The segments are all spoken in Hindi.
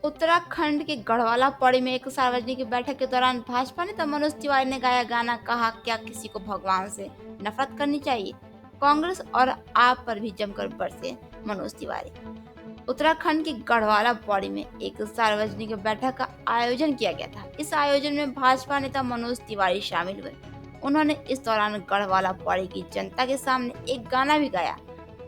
उत्तराखंड के गढ़वाला पौड़ी में एक सार्वजनिक बैठक के दौरान भाजपा नेता मनोज तिवारी ने गाया गाना, कहा क्या किसी को भगवान से नफरत करनी चाहिए। कांग्रेस और आप पर भी जमकर बरसे मनोज तिवारी। उत्तराखंड के गढ़वाला पौड़ी में एक सार्वजनिक बैठक का आयोजन किया गया था। इस आयोजन में भाजपा नेता मनोज तिवारी शामिल हुए। उन्होंने इस दौरान गढ़वाला पौड़ी की जनता के सामने एक गाना भी गाया।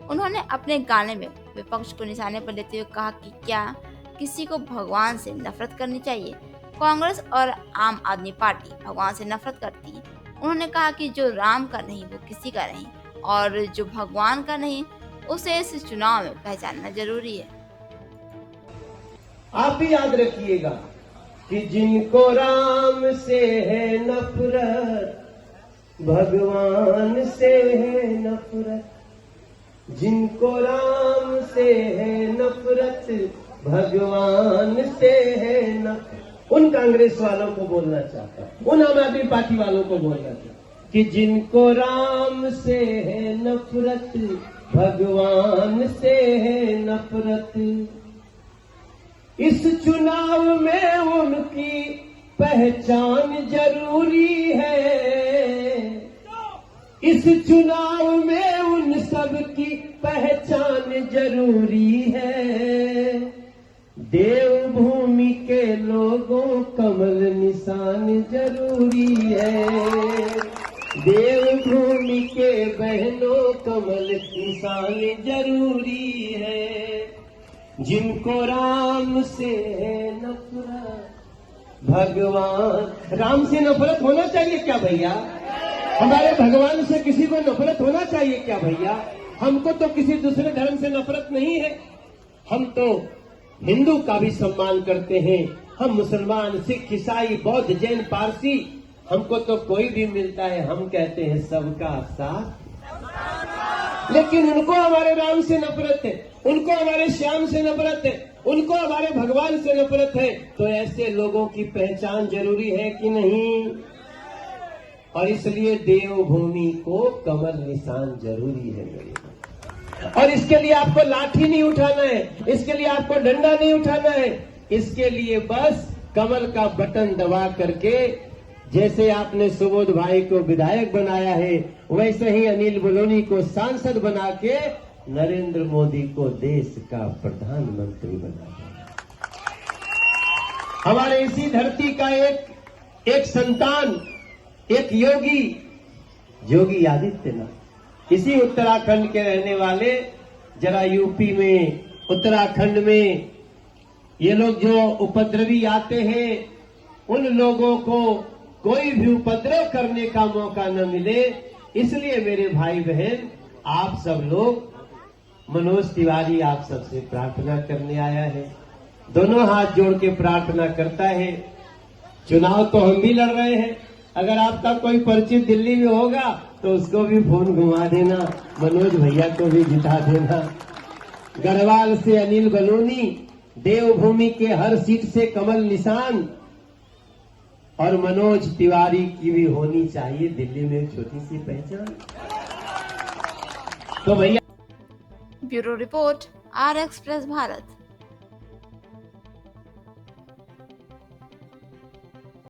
उन्होंने अपने गाने में विपक्ष को निशाने पर लेते हुए कहा कि क्या किसी को भगवान से नफरत करनी चाहिए। कांग्रेस और आम आदमी पार्टी भगवान से नफरत करती है। उन्होंने कहा कि जो राम का नहीं वो किसी का नहीं, और जो भगवान का नहीं उसे इस चुनाव में पहचानना जरूरी है। आप भी याद रखिएगा कि जिनको राम से है नफरत, भगवान से है नफरत। जिनको राम से है नफरत, भगवान से है नफरत। उन कांग्रेस वालों को बोलना चाहता हूं, उन आम आदमी पार्टी वालों को बोलना चाहता हूं कि जिनको राम से है नफरत, भगवान से है नफरत। इस चुनाव में उनकी पहचान जरूरी है। इस चुनाव में उन सब की पहचान जरूरी है। देवभूमि के लोगों कमल निशान जरूरी है। देवभूमि के बहनों कमल निशान जरूरी है। जिनको राम से है नफरत, भगवान। राम से नफरत होना चाहिए क्या भैया? हमारे भगवान से किसी को नफरत होना चाहिए क्या भैया? हमको तो किसी दूसरे धर्म से नफरत नहीं है। हम तो हिंदू का भी सम्मान करते हैं। हम मुसलमान, सिख, ईसाई, बौद्ध, जैन, पारसी, हमको तो कोई भी मिलता है हम कहते हैं सबका साथ। लेकिन उनको हमारे राम से नफरत है, उनको हमारे श्याम से नफरत है, उनको हमारे भगवान से नफरत है। तो ऐसे लोगों की पहचान जरूरी है कि नहीं? और इसलिए देवभूमि को कमल निशान जरूरी है मेरे। और इसके लिए आपको लाठी नहीं उठाना है, इसके लिए आपको डंडा नहीं उठाना है। इसके लिए बस कमल का बटन दबा करके, जैसे आपने सुबोध भाई को विधायक बनाया है, वैसे ही अनिल बलूनी को सांसद बना के नरेंद्र मोदी को देश का प्रधानमंत्री बनाया। हमारे इसी धरती का एक संतान, एक योगी आदित्यनाथ, इसी उत्तराखंड के रहने वाले। जरा यूपी में, उत्तराखंड में ये लोग जो उपद्रवी आते हैं, उन लोगों को कोई भी उपद्रव करने का मौका न मिले। इसलिए मेरे भाई बहन, आप सब लोग, मनोज तिवारी आप सबसे प्रार्थना करने आया है, दोनों हाथ जोड़ के प्रार्थना करता है। चुनाव तो हम भी लड़ रहे हैं। अगर आपका कोई परिचित दिल्ली में होगा तो उसको भी फोन घुमा देना, मनोज भैया को भी जिता देना। गढ़वाल से अनिल बलूनी, देवभूमि के हर सीट से कमल निशान, और मनोज तिवारी की भी होनी चाहिए दिल्ली में एक छोटी सी पहचान। तो भैया, bureau report, R express Bharat.